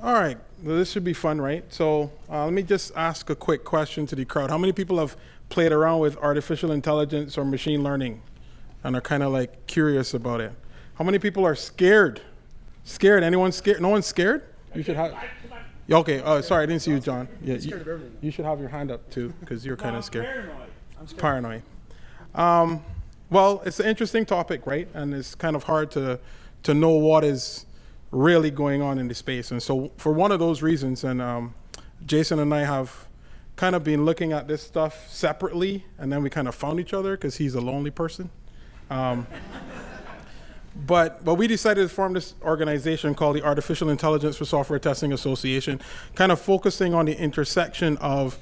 All right, well, this should be fun, right? So let me just ask a quick question to the crowd. How many people have played around with artificial intelligence or machine learning and are kind of like curious about it? How many people are scared? Scared? Anyone scared? No one's scared? You should have. Okay. Oh, sorry, I didn't see you, John. Yeah, you should have your hand up too, because you're kind of scared. Paranoid. I'm scared. Paranoid. Well, it's an interesting topic, right? And it's kind of hard to know what is really going on in the space. And so for one of those reasons, and Jason and I have kind of been looking at this stuff separately, and then we kind of found each other because he's a lonely person. But we decided to form this organization called the Artificial Intelligence for Software Testing Association, kind of focusing on the intersection of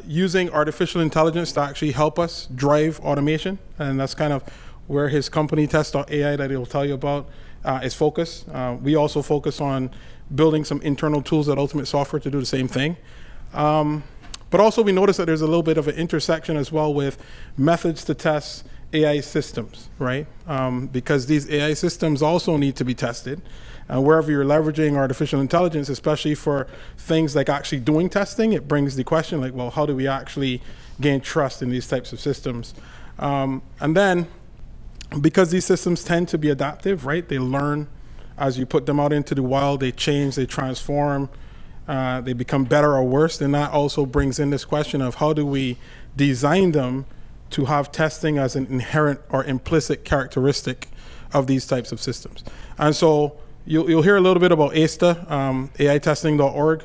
using artificial intelligence to actually help us drive automation. And that's kind of where his company, Test.ai, that he'll tell you about, is focused. We also focus on building some internal tools at Ultimate Software to do the same thing. But also we noticed that there's a little bit of an intersection as well with methods to test AI systems, right? Because these AI systems also need to be tested. Wherever you're leveraging artificial intelligence, especially for things like actually doing testing, it brings the question like, well, how do we actually gain trust in these types of systems? And then, because these systems tend to be adaptive, right? They learn as you put them out into the wild, they change, they transform, they become better or worse. And that also brings in this question of how do we design them to have testing as an inherent or implicit characteristic of these types of systems. And so you'll hear a little bit about ASTA, AItesting.org,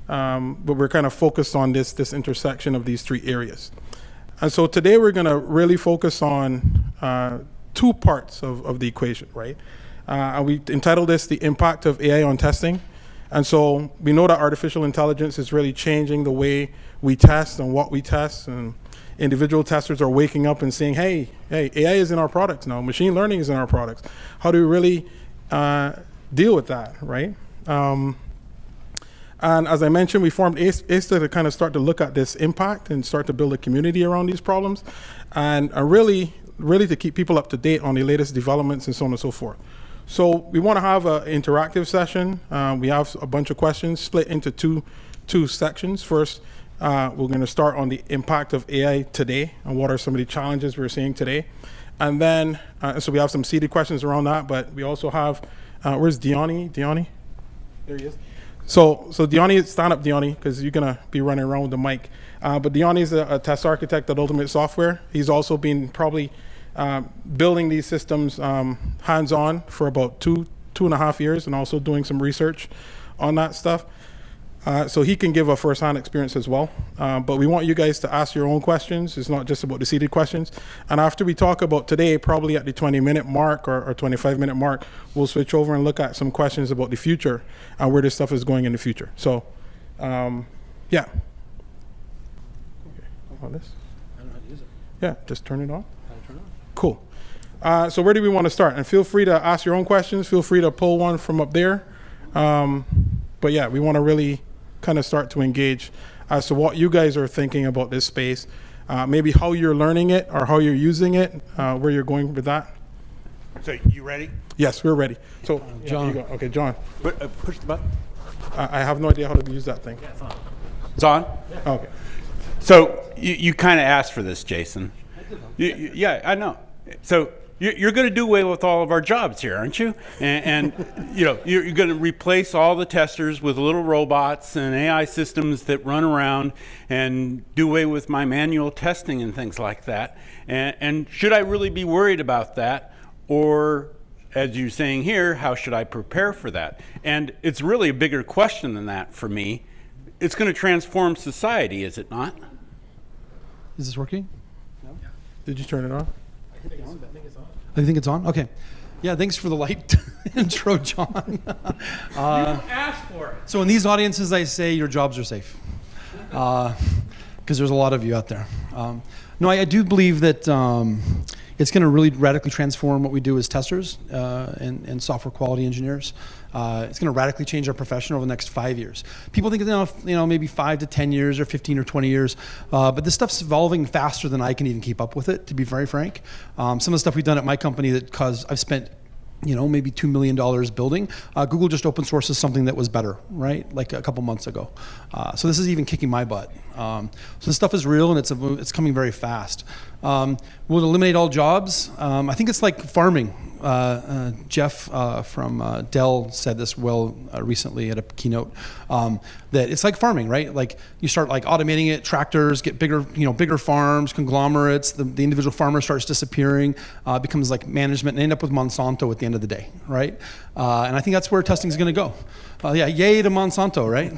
but we're kind of focused on this intersection of these three areas. And so today we're gonna really focus on two parts of the equation, right? And we entitled this The Impact of AI on Testing. And so we know that artificial intelligence is really changing the way we test and what we test, and individual testers are waking up and saying, hey, AI is in our products now, machine learning is in our products. How do we really deal with that, right? And as I mentioned, we formed ASTA to kind of start to look at this impact and start to build a community around these problems, and really to keep people up to date on the latest developments and so on and so forth. So we want to have an interactive session. We have a bunch of questions split into two sections. First, we're going to start on the impact of AI today and what are some of the challenges we're seeing today. And then, so we have some seeded questions around that, but we also have, where's Diani? There he is. So Diani, stand up, Diani, because you're going to be running around with the mic. But Diani is a test architect at Ultimate Software. He's also been probably building these systems hands-on for about two and a half years, and also doing some research on that stuff. So he can give a first-hand experience as well. But we want you guys to ask your own questions. It's not just about the seeded questions. And after we talk about today, probably at the 20-minute mark or 25-minute mark, we'll switch over and look at some questions about the future and where this stuff is going in the future. So, yeah. Okay. On this? I don't know how to use it. Yeah, just turn it on. How to turn it on? Cool. So where do we want to start? And feel free to ask your own questions. Feel free to pull one from up there. But yeah, we want to really kind of start to engage as to what you guys are thinking about this space, maybe how you're learning it or how you're using it, where you're going with that. So you ready? Yes, we're ready. So John. Yeah, you go. Okay, John. Push the button. I have no idea how to use that thing. Yeah, it's on. It's on? Oh, okay. So you kind of asked for this, Jason. Yeah, I know. So you're going to do away with all of our jobs here, aren't you? And you know, you're going to replace all the testers with little robots and AI systems that run around and do away with my manual testing and things like that. And should I really be worried about that? Or, as you're saying here, how should I prepare for that? And it's really a bigger question than that for me. It's going to transform society, is it not? Is this working? No. Did you turn it on? I think it's on. I think it's on? Okay. Yeah, thanks for the light intro, John. You asked for it. So in these audiences, I say your jobs are safe. Because there's a lot of you out there. No, I do believe that it's going to really radically transform what we do as testers and software quality engineers. It's going to radically change our profession over the next 5 years. People think, maybe 5 to 10 years or 15 or 20 years, but this stuff's evolving faster than I can even keep up with it, to be very frank. Some of the stuff we've done at my company that I've spent maybe $2 million building. Google just open sources something that was better, right? Like a couple months ago. So this is even kicking my butt. So this stuff is real, and it's coming very fast. Will it eliminate all jobs? I think it's like farming. Jeff from Dell said this recently at a keynote, that it's like farming, right? Like you start like automating it, tractors get bigger farms, conglomerates, the individual farmer starts disappearing, becomes like management, and end up with Monsanto at the end of the day, right? And I think that's where testing is going to go. Yay to Monsanto, right?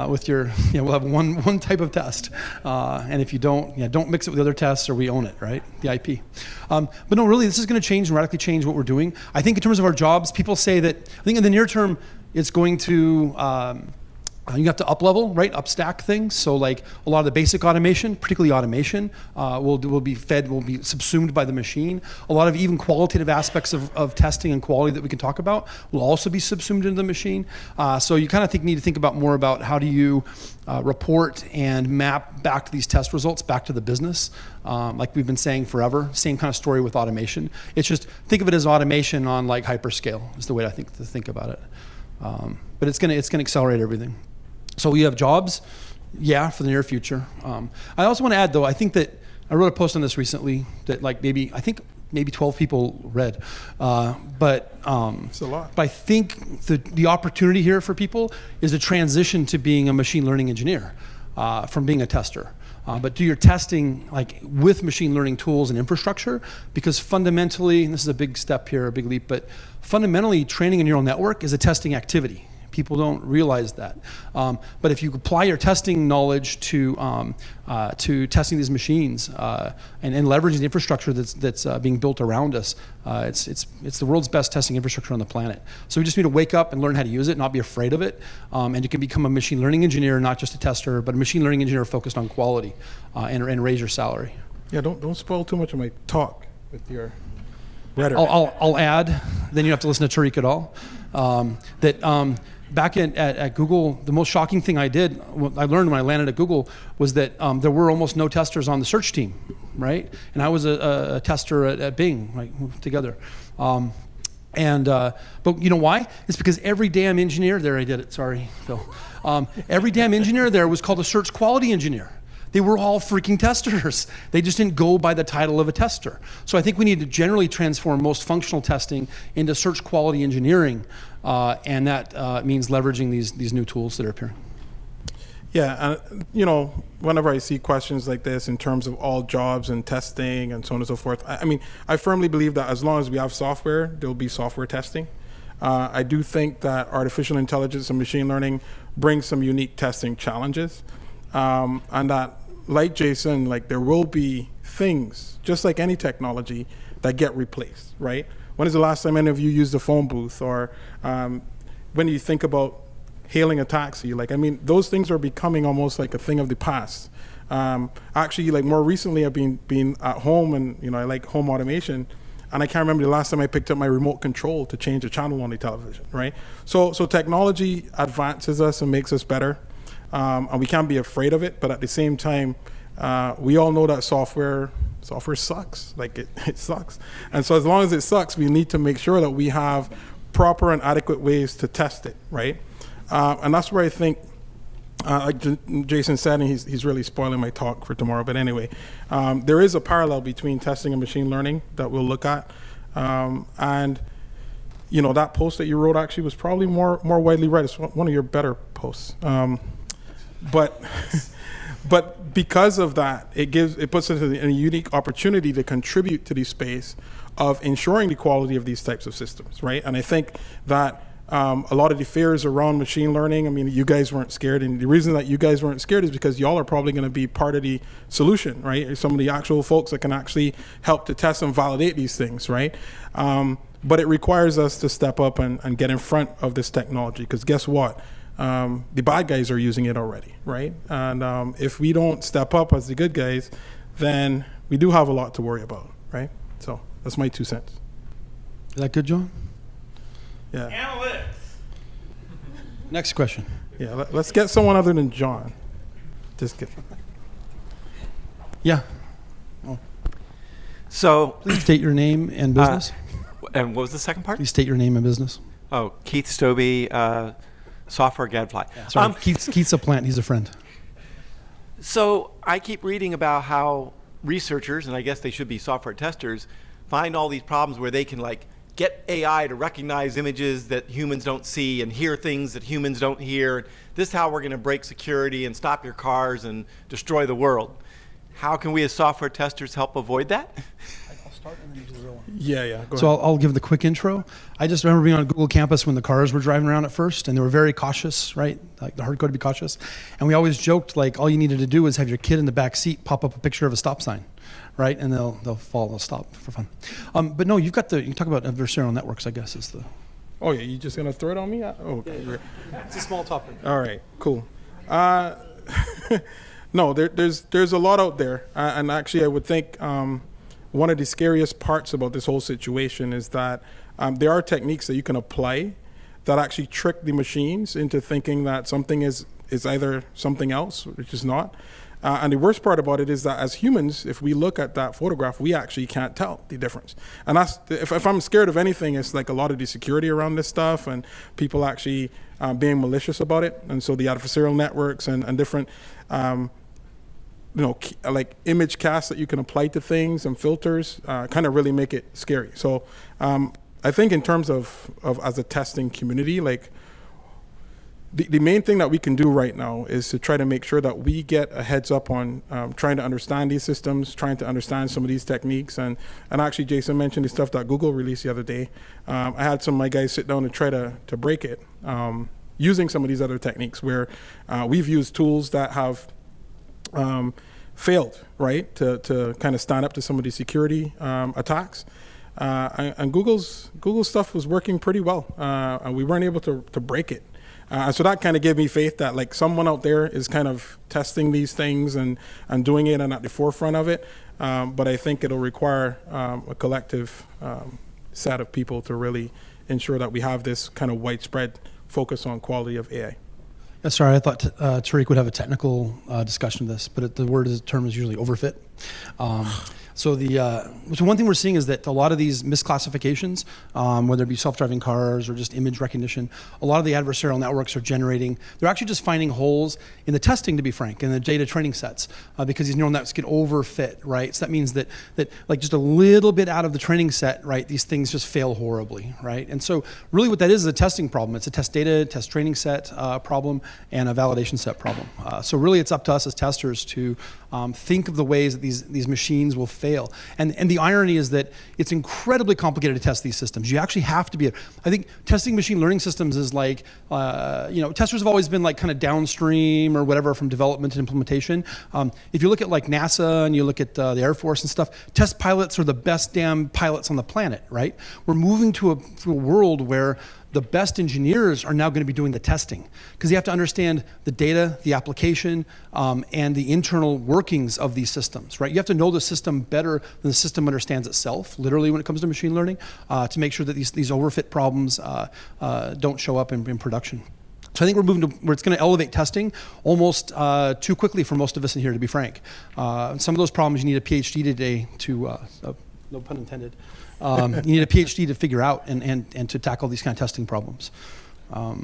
With your, we'll have one type of test, and if you don't mix it with other tests, or we own it, right? The IP. But no, really, this is going to change and radically change what we're doing. I think in terms of our jobs, people say that I think in the near term, it's going to you have to up-level, right? Up-stack things. So like a lot of the basic automation, particularly automation, will be subsumed by the machine. A lot of even qualitative aspects of testing and quality that we can talk about will also be subsumed into the machine. So you kind of need to think more about how do you report and map back to these test results, back to the business. Like we've been saying forever, same kind of story with automation. It's just, think of it as automation on like hyperscale is the way I think to think about it. But it's gonna accelerate everything. So we have jobs, for the near future. I also want to add, though, I think that I wrote a post on this recently that like maybe 12 people read, but It's a lot. But I think the opportunity here for people is a transition to being a machine learning engineer from being a tester. But do your testing like with machine learning tools and infrastructure, because fundamentally, and this is a big step here, a big leap, but fundamentally training a neural network is a testing activity. People don't realize that. But if you apply your testing knowledge to testing these machines and leveraging the infrastructure that's being built around us, it's the world's best testing infrastructure on the planet. So we just need to wake up and learn how to use it, not be afraid of it. And you can become a machine learning engineer, not just a tester, but a machine learning engineer focused on quality and raise your salary. Yeah, don't spoil too much of my talk with your rhetoric. I'll add, then you don't have to listen to Tariq at all, that back at Google, the most shocking thing I learned when I landed at Google was that there were almost no testers on the search team, right? And I was a tester at Bing, right, together. But you know why? It's because every damn engineer there, I did it, sorry, Phil. Every damn engineer there was called a search quality engineer. They were all freaking testers. They just didn't go by the title of a tester. So I think we need to generally transform most functional testing into search quality engineering, and that means leveraging these new tools that are appearing. Yeah, and whenever I see questions like this in terms of all jobs and testing and so on and so forth, I mean, I firmly believe that as long as we have software, there will be software testing. I do think that artificial intelligence and machine learning bring some unique testing challenges, and that, like Jason, like there will be things, just like any technology, that get replaced, right? When is the last time any of you used a phone booth, or when you think about hailing a taxi? Like, I mean, those things are becoming almost like a thing of the past. Actually, like more recently, I've been at home, and I like home automation, and I can't remember the last time I picked up my remote control to change a channel on the television, right? So technology advances us and makes us better, and we can't be afraid of it. But at the same time, we all know that software sucks. Like it sucks, and so as long as it sucks, we need to make sure that we have proper and adequate ways to test it, right? And that's where I think, like Jason said, and he's really spoiling my talk for tomorrow, but anyway, there is a parallel between testing and machine learning that we'll look at. And that post that you wrote actually was probably more widely read. It's one of your better posts. But because of that, it puts us in a unique opportunity to contribute to the space of ensuring the quality of these types of systems, right? And I think that a lot of the fears around machine learning, I mean, you guys weren't scared, and the reason that you guys weren't scared is because y'all are probably going to be part of the solution, right? Some of the actual folks that can actually help to test and validate these things, right? But it requires us to step up and get in front of this technology, because guess what? The bad guys are using it already, right? And if we don't step up as the good guys, then we do have a lot to worry about, right? So that's my 2 cents. Is that good, John? Yeah. Analytics. Next question. Yeah, let's get someone other than John. Just kidding. Yeah. So Please state your name and business. And what was the second part? Please state your name and business. Oh, Keith Stobie, Software Gadfly. Sorry, Keith's a plant. He's a friend. So I keep reading about how researchers, and I guess they should be software testers, find all these problems where they can like get AI to recognize images that humans don't see and hear things that humans don't hear. This is how we're going to break security and stop your cars and destroy the world. How can we as software testers help avoid that? I'll start and then you do the real one. Yeah. Go So ahead. I'll give the quick intro. I just remember being on Google campus when the cars were driving around at first, and they were very cautious, right? Like the hard code to be cautious. And we always joked like all you needed to do was have your kid in the back seat pop up a picture of a stop sign, right? And they'll follow, they'll stop for fun. But no, you can talk about adversarial networks, I guess, is the. Oh yeah, you just gonna throw it on me? Okay. It's a small topic. All right. Cool. No, there's a lot out there, and actually, I would think one of the scariest parts about this whole situation is that there are techniques that you can apply that actually trick the machines into thinking that something is either something else, which is not. And the worst part about it is that as humans, if we look at that photograph, we actually can't tell the difference. And that's if I'm scared of anything, it's like a lot of the security around this stuff and people actually being malicious about it. And so the adversarial networks and different, like image casts that you can apply to things and filters kind of really make it scary. So I think in terms of as a testing community, like the main thing that we can do right now is to try to make sure that we get a heads up on trying to understand these systems, trying to understand some of these techniques. And actually, Jason mentioned the stuff that Google released the other day. I had some of my guys sit down and try to break it using some of these other techniques where we've used tools that have failed, right, to kind of stand up to some of these security attacks. And Google's stuff was working pretty well, and we weren't able to break it. So that kind of gave me faith that like someone out there is kind of testing these things and doing it and at the forefront of it. But I think it'll require a collective set of people to really ensure that we have this kind of widespread focus on quality of AI. Yeah, sorry, I thought Tariq would have a technical discussion of this, but the term is usually overfit. So one thing we're seeing is that a lot of these misclassifications, whether it be self-driving cars or just image recognition, a lot of the adversarial networks are they're actually just finding holes in the testing, to be frank, in the data training sets, because these neural networks get overfit, right? So that means that like just a little bit out of the training set, right, these things just fail horribly, right? And so really what that is a testing problem. It's a test data, test training set problem, and a validation set problem. So really it's up to us as testers to think of the ways that these machines will fail. And the irony is that it's incredibly complicated to test these systems. You actually have to be, I think testing machine learning systems is like, testers have always been like kind of downstream or whatever from development and implementation. If you look at like NASA and you look at the Air Force and stuff, test pilots are the best damn pilots on the planet, right? We're moving to a world where the best engineers are now going to be doing the testing because you have to understand the data, the application, and the internal workings of these systems, right? You have to know the system better than the system understands itself, literally when it comes to machine learning, to make sure that these overfit problems don't show up in production. So I think we're moving to where it's going to elevate testing almost too quickly for most of us in here, to be frank. Some of those problems you need a PhD today to, no pun intended, you need a PhD to figure out and to tackle these kind of testing problems. There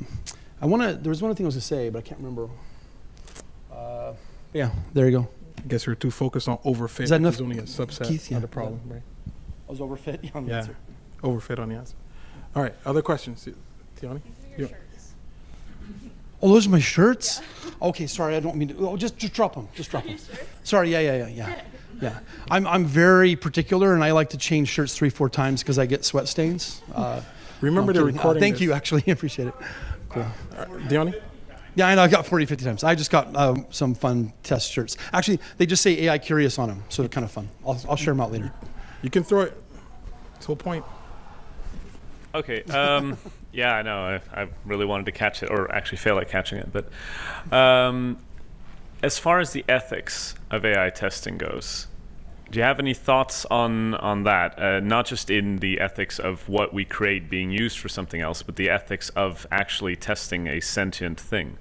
was one thing I was going to say, but I can't remember. Yeah, there you go. I guess we're too focused on overfit. Is that enough? It's only a subset Keith, of the problem, right? I was overfit on the Yeah, answer. overfit on the answer. All right, other questions? Tiani? Yeah. Oh, those are my shirts? Okay, sorry, I don't mean to. Oh, just drop them. Just drop them. Sorry, yeah. I'm very particular, and I like to change shirts 3-4 times because I get sweat stains. Remember the recording. Thank you, actually. I appreciate it. Cool. Diani? Yeah, I know. I got 40, 50 times. I just got some fun test shirts. Actually, they just say AI curious on them, so they're kind of fun. I'll share them out later. You can throw it. It's the whole point. Okay. Yeah, I know. I really wanted to catch it, or actually fail at catching it. But as far as the ethics of AI testing goes, do you have any thoughts on that? Not just in the ethics of what we create being used for something else, but the ethics of actually testing a sentient thing.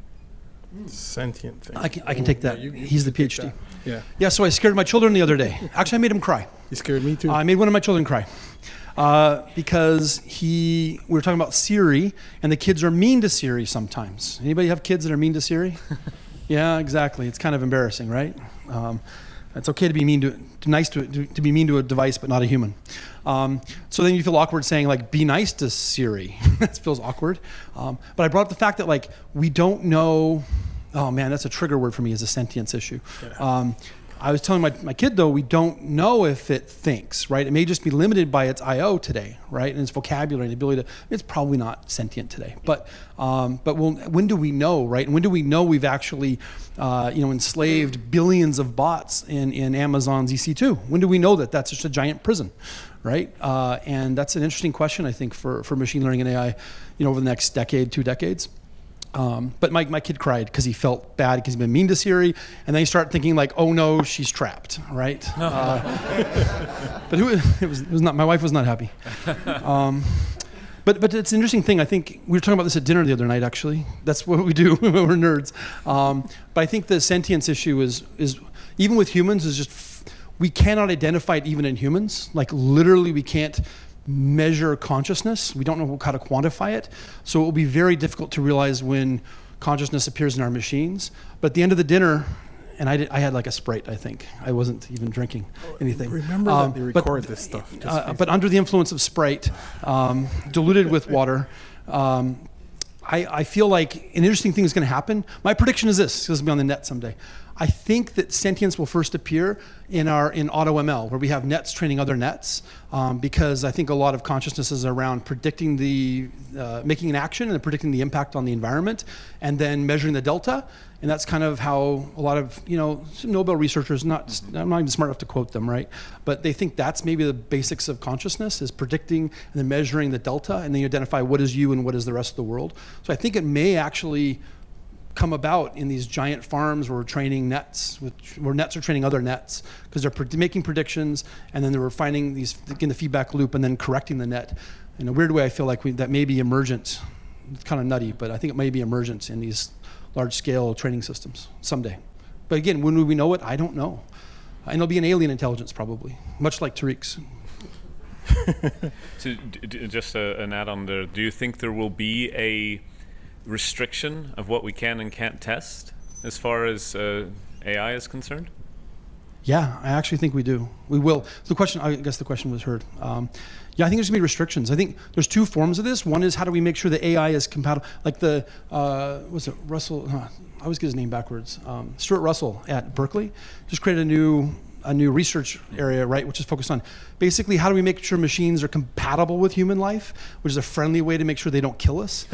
Sentient thing. I can take that. He's the PhD. Yeah. Yeah, so I scared my children the other day. Actually, I made them cry. You scared me too. I made one of my children cry. because we were talking about Siri, and the kids are mean to Siri sometimes. Anybody have kids that are mean to Siri? Yeah, exactly. It's kind of embarrassing, right? It's okay to be mean to be mean to a device, but not a human. So then you feel awkward saying like, be nice to Siri. That feels awkward. But I brought up the fact that like, we don't know, oh man, that's a trigger word for me, is a sentience issue. Yeah. I was telling my kid though, we don't know if it thinks, right? It may just be limited by its I/O today, right? And its vocabulary and ability to, it's probably not sentient today. But when do we know, right? And when do we know we've actually, enslaved billions of bots in Amazon's EC2? When do we know that that's just a giant prison, right? And that's an interesting question, I think, for machine learning and AI, over the next decade, 2 decades. But my kid cried because he felt bad because he's been mean to Siri, and then you start thinking like, oh no, she's trapped, right? But it was not. My wife was not happy. But it's an interesting thing. I think we were talking about this at dinner the other night. Actually, that's what we do. We're nerds. But I think the sentience issue is even with humans is just we cannot identify it even in humans. Like literally, we can't measure consciousness. We don't know how to quantify it. So it will be very difficult to realize when consciousness appears in our machines. But at the end of the dinner, and I had like a Sprite, I think. I wasn't even drinking anything. Remember that they record this stuff. But under the influence of Sprite, diluted with water, I feel like an interesting thing is going to happen. My prediction is this. This will be on the net someday. I think that sentience will first appear in AutoML, where we have nets training other nets, because I think a lot of consciousness is around predicting making an action and predicting the impact on the environment, and then measuring the delta. And that's kind of how a lot of Nobel researchers, I'm not even smart enough to quote them, right? But they think that's maybe the basics of consciousness, is predicting and then measuring the delta, and then you identify what is you and what is the rest of the world. So I think it may actually come about in these giant farms where we're training nets, where nets are training other nets, because they're making predictions, and then they're finding these in the feedback loop and then correcting the net. In a weird way, I feel like that may be emergent. It's kind of nutty, but I think it may be emergent in these large-scale training systems someday. But again, when will we know it? I don't know. And it'll be an alien intelligence probably, much like Tariq's. So just an add-on there. Do you think there will be a restriction of what we can and can't test as far as AI is concerned? Yeah, I actually think we do. We will. I guess the question was heard. Yeah, I think there's going to be restrictions. I think there's 2 forms of this. One is how do we make sure that AI is compatible? Like Russell, I always get his name backwards. Stuart Russell at Berkeley just created a new research area, right, which is focused on basically how do we make sure machines are compatible with human life, which is a friendly way to make sure they don't kill us.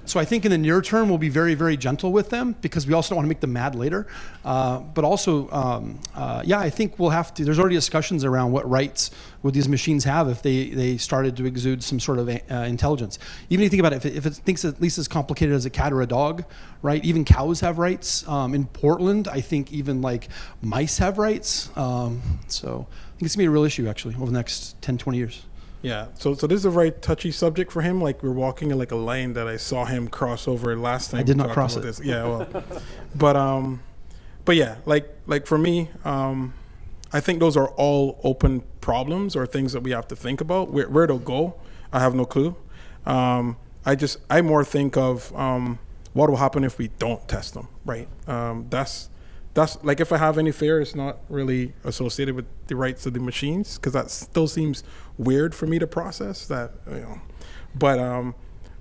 So I think in the near term, we'll be very, very gentle with them because we also don't want to make them mad later. But also, I think we'll have to, there's already discussions around what rights would these machines have if they started to exude some sort of intelligence. Even if you think about it, if it thinks at least as complicated as a cat or a dog, right? Even cows have rights. In Portland, I think even like mice have rights. So I think it's gonna be a real issue actually over the next 10, 20 years. Yeah, so this is a very touchy subject for him. Like we're walking in like a lane that I saw him cross over last time. I did not cross it. This. Yeah, well, but yeah, like for me, I think those are all open problems or things that we have to think about. Where it'll go, I have no clue. I more think of what will happen if we don't test them, right? That's like if I have any fear, it's not really associated with the rights of the machines because that still seems weird for me to process that, But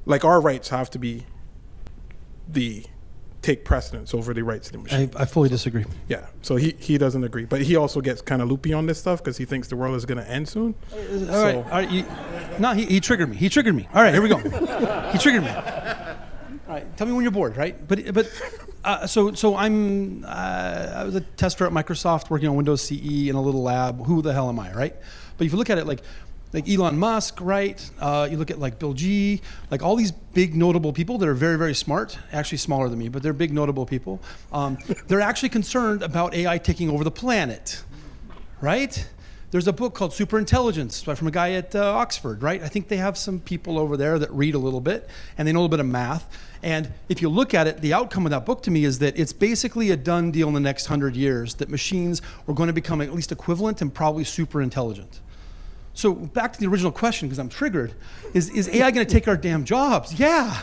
like our rights have to be take precedence over the rights of the machine. I fully disagree. Yeah, so he doesn't agree, but he also gets kind of loopy on this stuff because he thinks the world is going to end soon. All right. He triggered me. He triggered me. All right, here we go. He triggered me. All right, tell me when you're bored, right? But so I was a tester at Microsoft working on Windows CE in a little lab. Who the hell am I, right? But if you look at it like Elon Musk, right? You look at like Bill G, like all these big notable people that are very, very smart, actually smaller than me, but they're big notable people. They're actually concerned about AI taking over the planet, right? There's a book called Superintelligence from a guy at Oxford, right? I think they have some people over there that read a little bit and they know a little bit of math. And if you look at it, the outcome of that book to me is that it's basically a done deal in the next 100 years that machines are going to become at least equivalent and probably super intelligent. So back to the original question, because I'm triggered, is AI going to take our damn jobs? Yeah.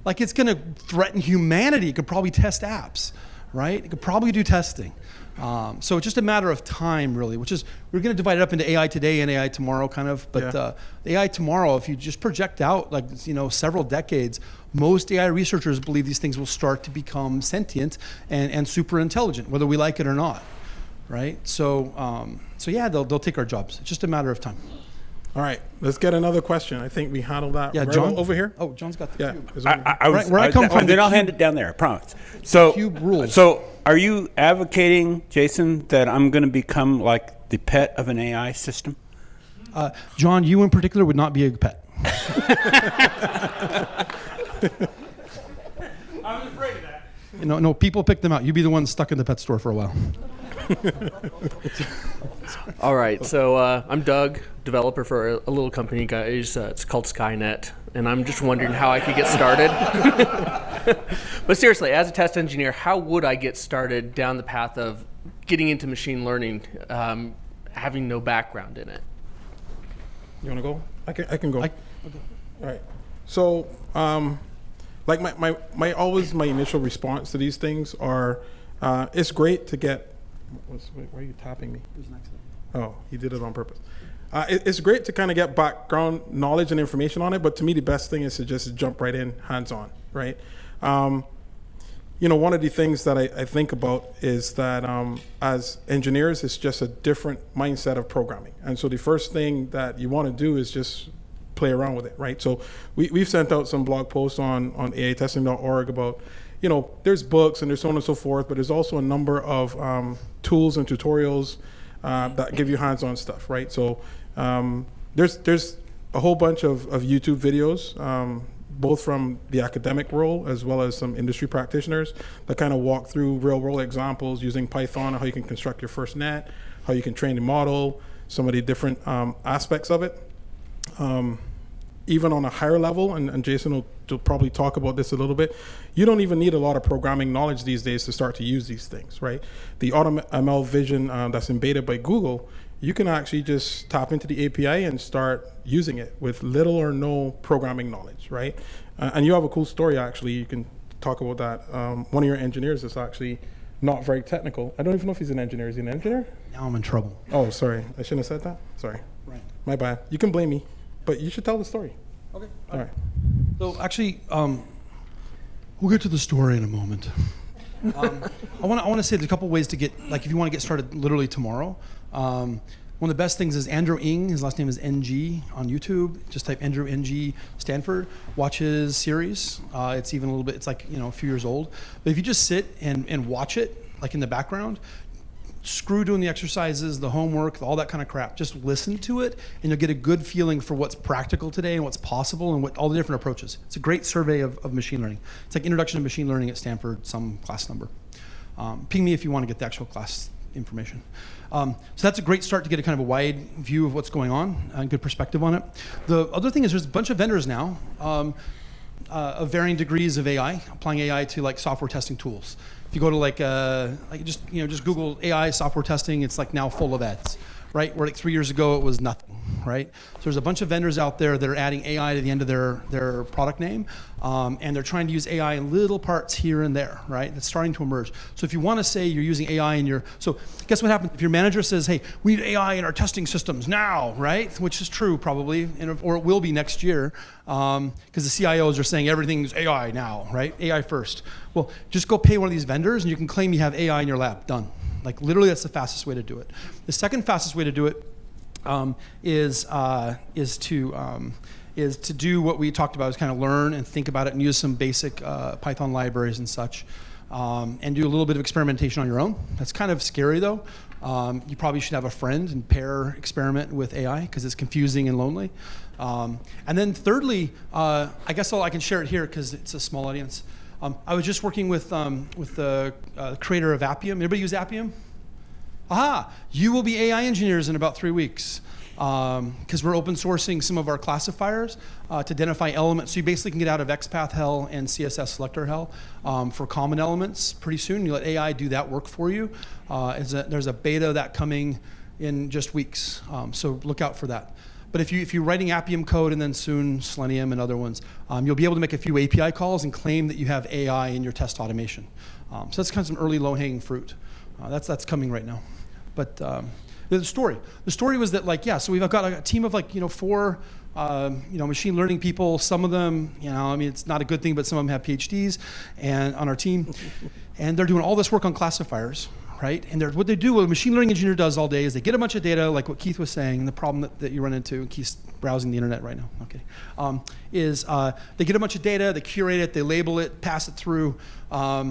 Like, it's going to threaten humanity. It could probably test apps, right? It could probably do testing. So it's just a matter of time, really, which is, we're going to divide it up into AI today and AI tomorrow, kind of. But the AI tomorrow, if you just project out, like, several decades, most AI researchers believe these things will start to become sentient and super intelligent, whether we like it or not, right? So, yeah, they'll take our jobs. It's just a matter of time. All right, let's get another question. I think we handled that. Yeah, right John? over here. Oh, John's got the cube. Is it- Where I come from, Then the I'll hand it down there, I promise. So, cube rules. So, are you advocating, Jason, that I'm going to become like the pet of an AI system? John, you in particular would not be a pet. I was afraid of that. No, people pick them out. You be the one stuck in the pet store for a while. All right, so I'm Doug, developer for a little company, guys. It's called Skynet, and I'm just wondering how I could get started. But seriously, as a test engineer, how would I get started down the path of getting into machine learning, having no background in it? You want to go? I can go. All right. So, like my initial response to these things are, it's great to get. Why are you tapping me? There's an accident. Oh, he did it on purpose. It's great to kind of get background knowledge and information on it, but to me the best thing is to just jump right in, hands-on, right? One of the things that I think about is that as engineers, it's just a different mindset of programming. And so the first thing that you want to do is just play around with it, right? So we've sent out some blog posts on aitesting.org about, there's books and there's so on and so forth, but there's also a number of tools and tutorials that give you hands-on stuff, right? So there's a whole bunch of YouTube videos, both from the academic world as well as some industry practitioners that kind of walk through real-world examples using Python, how you can construct your first net, how you can train the model, some of the different aspects of it. Even on a higher level, and Jason will probably talk about this a little bit, you don't even need a lot of programming knowledge these days to start to use these things, right? The AutoML vision that's in beta by Google, you can actually just tap into the API and start using it with little or no programming knowledge, right? And you have a cool story, actually. You can talk about that. One of your engineers is actually not very technical. I don't even know if he's an engineer. Is he an engineer? Now I'm in trouble. Oh, sorry. I shouldn't have said that. Sorry. Right. My bad. You can blame me, but you should tell the story. Okay. All right. So actually, we'll get to the story in a moment. I want to say there's a couple ways to get, like, if you want to get started literally tomorrow. One of the best things is Andrew Ng. His last name is NG on YouTube. Just type Andrew NG Stanford. Watch his series. It's even a little bit. It's like a few years old. But if you just sit and watch it, like in the background, screw doing the exercises, the homework, all that kind of crap. Just listen to it, and you'll get a good feeling for what's practical today and what's possible and what all the different approaches. It's a great survey of machine learning. It's like Introduction to Machine Learning at Stanford, some class number. Ping me if you want to get the actual class information. So that's a great start to get a kind of a wide view of what's going on and good perspective on it. The other thing is there's a bunch of vendors now of varying degrees of AI, applying AI to like software testing tools. If you go to just Google AI software testing, it's like now full of ads, right? Where like 3 years ago it was nothing, right? So there's a bunch of vendors out there that are adding AI to the end of their product name, and they're trying to use AI in little parts here and there, right? That's starting to emerge. So if you want to say you're using AI in your, so guess what happens if your manager says, hey, we need AI in our testing systems now, right? Which is true probably, or it will be next year, because the CIOs are saying everything's AI now, right? AI first. Well, just go pay one of these vendors and you can claim you have AI in your lab, done. Like literally that's the fastest way to do it. The second fastest way to do it is to do what we talked about, is kind of learn and think about it and use some basic Python libraries and such, and do a little bit of experimentation on your own. That's kind of scary though. You probably should have a friend and pair experiment with AI because it's confusing and lonely. And then thirdly, I guess I can share it here because it's a small audience. I was just working with the creator of Appium. Anybody use Appium? Aha! You will be AI engineers in about 3 weeks because we're open sourcing some of our classifiers to identify elements. So you basically can get out of XPath hell and CSS selector hell for common elements pretty soon. You let AI do that work for you. There's a beta of that coming in just weeks. So look out for that. But if you're writing Appium code and then soon Selenium and other ones, you'll be able to make a few API calls and claim that you have AI in your test automation. So that's kind of some early low-hanging fruit. That's coming right now. But the story was that so we've got a team of 4 machine learning people. Some of them, it's not a good thing, but some of them have PhDs and on our team, and they're doing all this work on classifiers. Right, and what a machine learning engineer does all day is they get a bunch of data, like what Keith was saying, and the problem that you run into, and Keith's browsing the internet right now, okay, is they get a bunch of data, they curate it, they label it, pass it through, I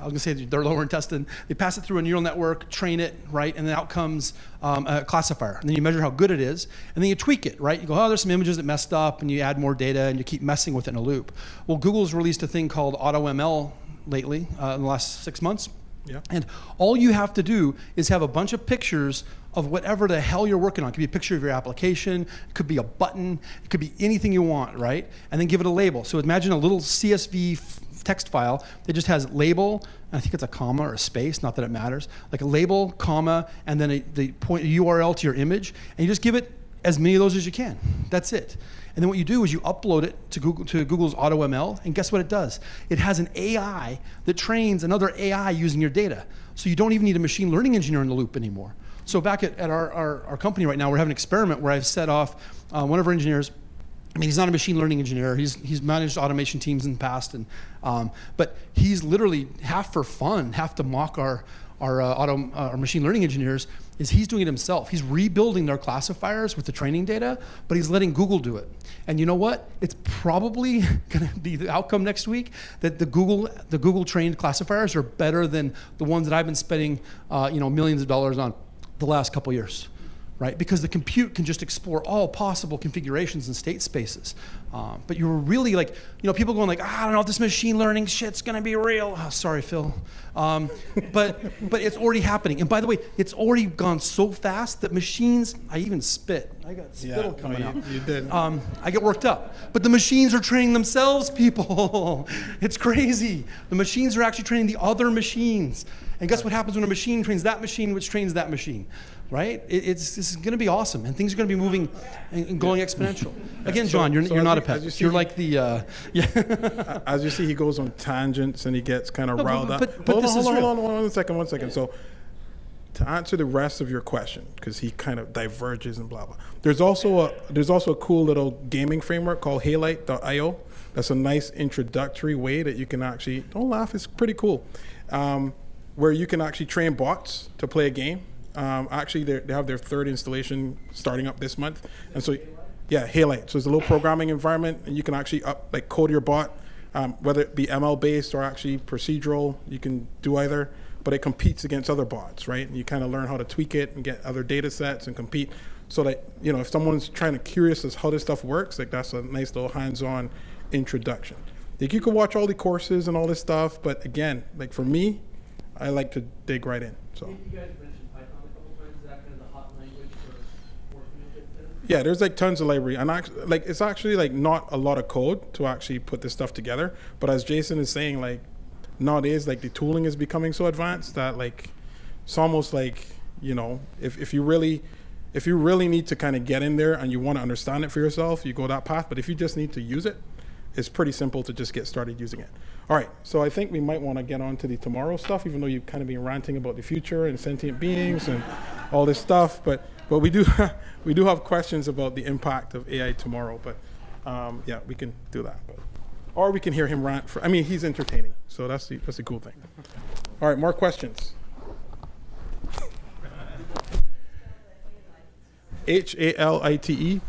was gonna say they're lower in testing, they pass it through a neural network, train it, right, and then out comes a classifier, and then you measure how good it is, and then you tweak it, right, you go, oh, there's some images that messed up, and you add more data, and you keep messing with it in a loop. Well, Google's released a thing called AutoML lately, in the last 6 months. Yeah. And all you have to do is have a bunch of pictures of whatever the hell you're working on. It could be a picture of your application, it could be a button, it could be anything you want, right? And then give it a label. So imagine a little CSV text file that just has label, and I think it's a comma or a space, not that it matters, like a label, comma, and then the URL to your image, and you just give it as many of those as you can. That's it. And then what you do is you upload it to Google's AutoML, and guess what it does? It has an AI that trains another AI using your data. So you don't even need a machine learning engineer in the loop anymore. So back at our company right now, we're having an experiment where I've set off one of our engineers. I mean, he's not a machine learning engineer. He's managed automation teams in the past, but he's literally half for fun, half to mock our machine learning engineers, is he's doing it himself. He's rebuilding their classifiers with the training data, but he's letting Google do it. And you know what? It's probably going to be the outcome next week that the Google trained classifiers are better than the ones that I've been spending millions of dollars on the last couple years. Right? Because the compute can just explore all possible configurations and state spaces. But you're really people going I don't know if this machine learning shit's gonna be real. Oh, sorry, Phil. But it's already happening. And by the way, it's already gone so fast that machines, I even spit. I got spittle coming out. You did. I get worked up. But the machines are training themselves, people. It's crazy. The machines are actually training the other machines. And guess what happens when a machine trains that machine, which trains that machine? Right? This is going to be awesome, and things are going to be moving and going exponential. Again, John, you're not a pet. You're like the As you see, he goes on tangents and he gets kind of riled up. But Hold this is on, real. one second. So to answer the rest of your question, because he kind of diverges and blah blah. There's also a cool little gaming framework called Halite.io. That's a nice introductory way that you can actually, don't laugh, it's pretty cool, where you can actually train bots to play a game. Actually, they have their 3rd installation starting up this month, and so, yeah, Halite. So it's a little programming environment, and you can actually code your bot, whether it be ML based or actually procedural. You can do either, but it competes against other bots, right? And you kind of learn how to tweak it and get other data sets and compete, so that if someone's curious as how this stuff works, that's a nice little hands-on introduction. You can watch all the courses and all this stuff, but again, for me, I like to dig right in. So. Yeah, there's tons of library, and it's actually not a lot of code to actually put this stuff together. But as Jason is saying, nowadays the tooling is becoming so advanced that it's almost if you really need to kind of get in there and you want to understand it for yourself, you go that path. But if you just need to use it, it's pretty simple to just get started using it. All right, so I think we might want to get on to the tomorrow stuff, even though you've kind of been ranting about the future and sentient beings and all this stuff. But we do have questions about the impact of AI tomorrow. But yeah, we can do that. Or we can hear him rant. He's entertaining, so that's the cool thing. All right, more questions. Halite.io.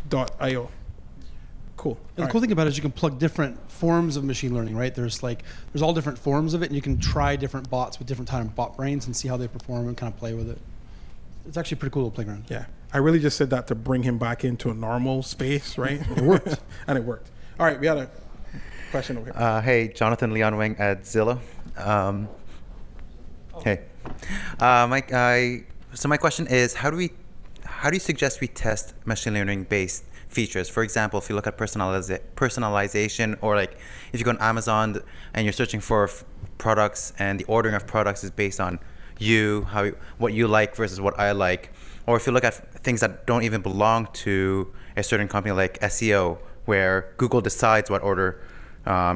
Cool. And the cool thing about it is you can plug different forms of machine learning, right? There's all different forms of it, and you can try different bots with different kind of bot brains and see how they perform and kind of play with it. It's actually a pretty cool little playground. Yeah. I really just said that to bring him back into a normal space, right? It worked. And it worked. All right, we had a question over here. Hey, Jonathan Leon Wing at Zilla. Hey. So my question is, how do you suggest we test machine learning based features? For example, if you look at personalization, or if you go on Amazon and you're searching for products and the ordering of products is based on what you like versus what I like. Or if you look at things that don't even belong to a certain company like SEO, where Google decides what order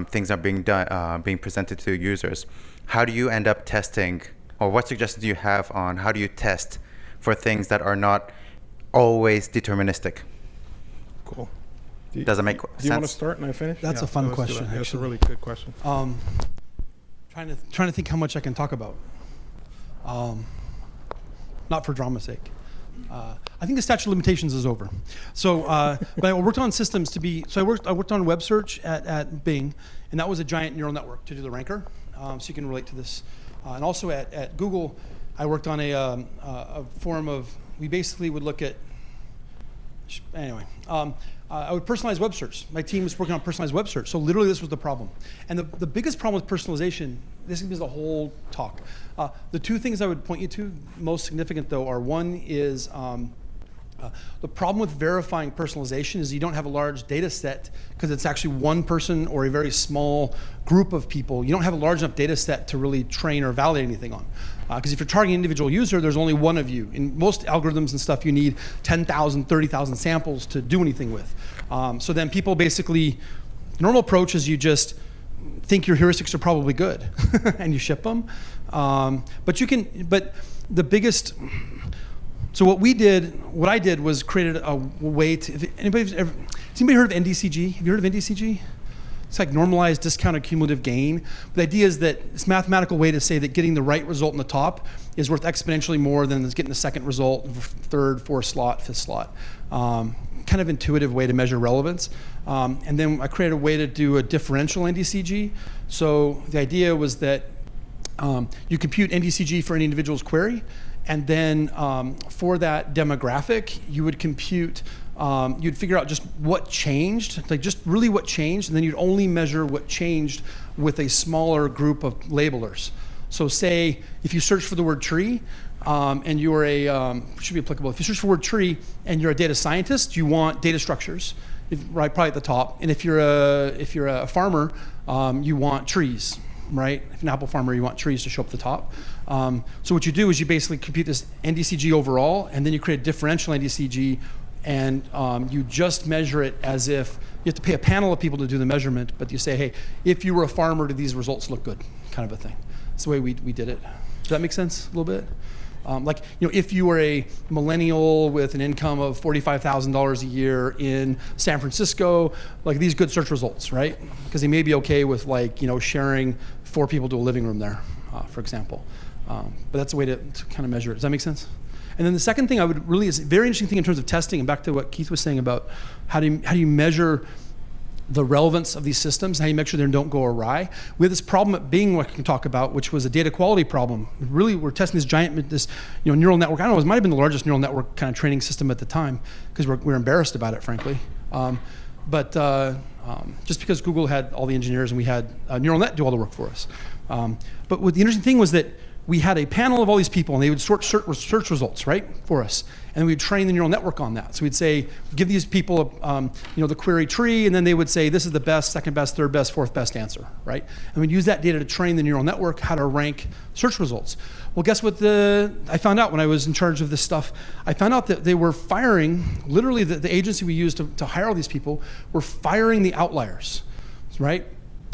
things are being done, being presented to users. How do you end up testing, or what suggestions do you have on how do you test for things that are not always deterministic? Cool. Does it make sense? Do you want to start and I finish? That's a fun let's do question, that. That's a actually. really good question. Trying to think how much I can talk about. Not for drama's sake. I think the statute of limitations is over. So, but I worked on systems to be. So I worked on web search at Bing, and that was a giant neural network to do the ranker. So you can relate to this. And also at Google, I worked on a form of. We basically would look at. Anyway, I would personalize web search. My team was working on personalized web search. So literally, this was the problem. And the biggest problem with personalization. This is the whole talk. The two things I would point you to, most significant though, are one is the problem with verifying personalization is you don't have a large data set because it's actually one person or a very small group of people. You don't have a large enough data set to really train or validate anything on. Because if you're targeting an individual user, there's only one of you. In most algorithms and stuff, you need 10,000, 30,000 samples to do anything with. So then people basically, the normal approach is you just think your heuristics are probably good and you ship them. But the biggest, so what I did was created a way to, has anybody heard of NDCG? Have you heard of NDCG? It's like normalized discounted cumulative gain. The idea is that it's a mathematical way to say that getting the right result in the top is worth exponentially more than getting the second result, third, fourth slot, fifth slot. Kind of intuitive way to measure relevance. And then I created a way to do a differential NDCG. So the idea was that you compute NDCG for any individual's query, and then for that demographic, you would compute, you'd figure out just what changed, like just really what changed, and then you'd only measure what changed with a smaller group of labelers. So say if you search for the word tree, and you're should be applicable. If you search for the word tree and you're a data scientist, you want data structures, right? Probably at the top. And if you're a farmer, you want trees, right? If you're an apple farmer, you want trees to show up at the top. So what you do is you basically compute this NDCG overall, and then you create a differential NDCG, and you just measure it as if you have to pay a panel of people to do the measurement, but you say, hey, if you were a farmer, do these results look good? Kind of a thing. That's the way we did it. Does that make sense a little bit? Like, if you were a millennial with an income of $45,000 a year in San Francisco, like these good search results, right? Because they may be okay with sharing 4 people to a living room there, for example. But that's a way to kind of measure it. Does that make sense? And then the second thing is a very interesting thing in terms of testing, and back to what Keith was saying about how do you measure the relevance of these systems, how you make sure they don't go awry. We had this problem at Bing, what I can talk about, which was a data quality problem. Really, we're testing this neural network. I don't know, it might have been the largest neural network kind of training system at the time, because we're embarrassed about it, frankly. But just because Google had all the engineers and we had neural net do all the work for us. But what the interesting thing was that we had a panel of all these people, and they would sort search results, right, for us. And we'd train the neural network on that. So we'd say, give these people, the query tree, and then they would say, this is the best, second best, third best, fourth best answer, right? And we'd use that data to train the neural network how to rank search results. Well, guess what I found out when I was in charge of this stuff? I found out that they were firing, literally the agency we used to hire all these people were firing the outliers, right?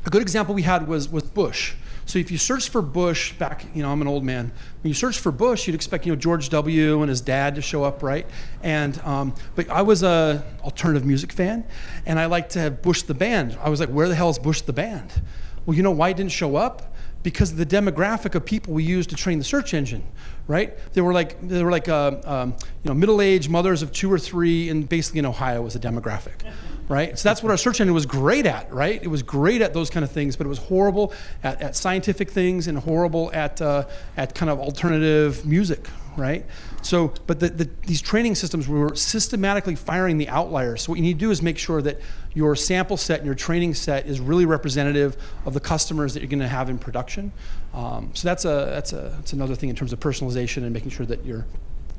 A good example we had was with Bush. So if you search for Bush back, I'm an old man. When you search for Bush, you'd expect, George W. and his dad to show up, right? And but I was a alternative music fan, and I liked to have Bush the band. I was like, where the hell is Bush the band? Well, you know why it didn't show up? Because of the demographic of people we used to train the search engine, right? They were like middle-aged mothers of 2 or 3, and basically in Ohio was a demographic, right? So that's what our search engine was great at, right? It was great at those kind of things, but it was horrible at scientific things and horrible at kind of alternative music, right? So, but these training systems were systematically firing the outliers. So what you need to do is make sure that your sample set and your training set is really representative of the customers that you're going to have in production. So that's another thing in terms of personalization and making sure that you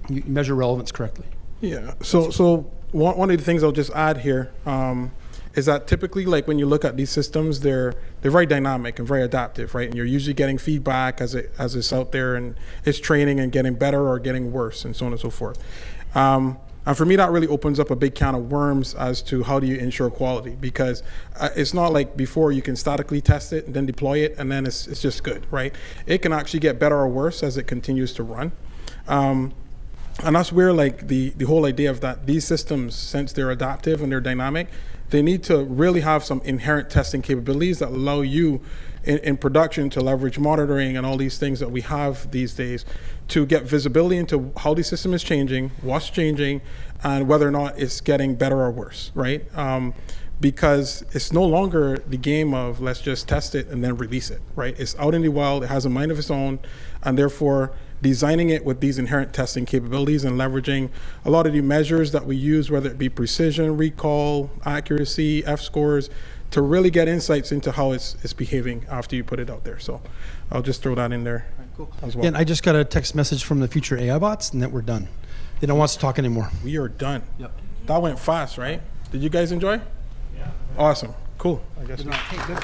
measure relevance correctly. Yeah. So one of the things I'll just add here is that typically, like when you look at these systems, they're very dynamic and very adaptive, right? And you're usually getting feedback as it's out there and it's training and getting better or getting worse and so on and so forth. And for me, that really opens up a big can of worms as to how do you ensure quality, because it's not like before you can statically test it and then deploy it and then it's just good, right? It can actually get better or worse as it continues to run. And that's where like the whole idea of that these systems, since they're adaptive and they're dynamic, they need to really have some inherent testing capabilities that allow you in production to leverage monitoring and all these things that we have these days to get visibility into how the system is changing, what's changing, and whether or not it's getting better or worse, right? Because it's no longer the game of let's just test it and then release it, right? It's out in the wild, it has a mind of its own, and therefore designing it with these inherent testing capabilities and leveraging a lot of the measures that we use, whether it be precision, recall, accuracy, F-scores, to really get insights into how it's behaving after you put it out there. So I'll just throw that in there as well. Yeah, and I just got a text message from the future AI bots, and that we're done. They don't want us to talk anymore. We are done. Yep. That went fast, right? Did you guys enjoy? Yeah. Awesome. Cool. I guess. Hey, good.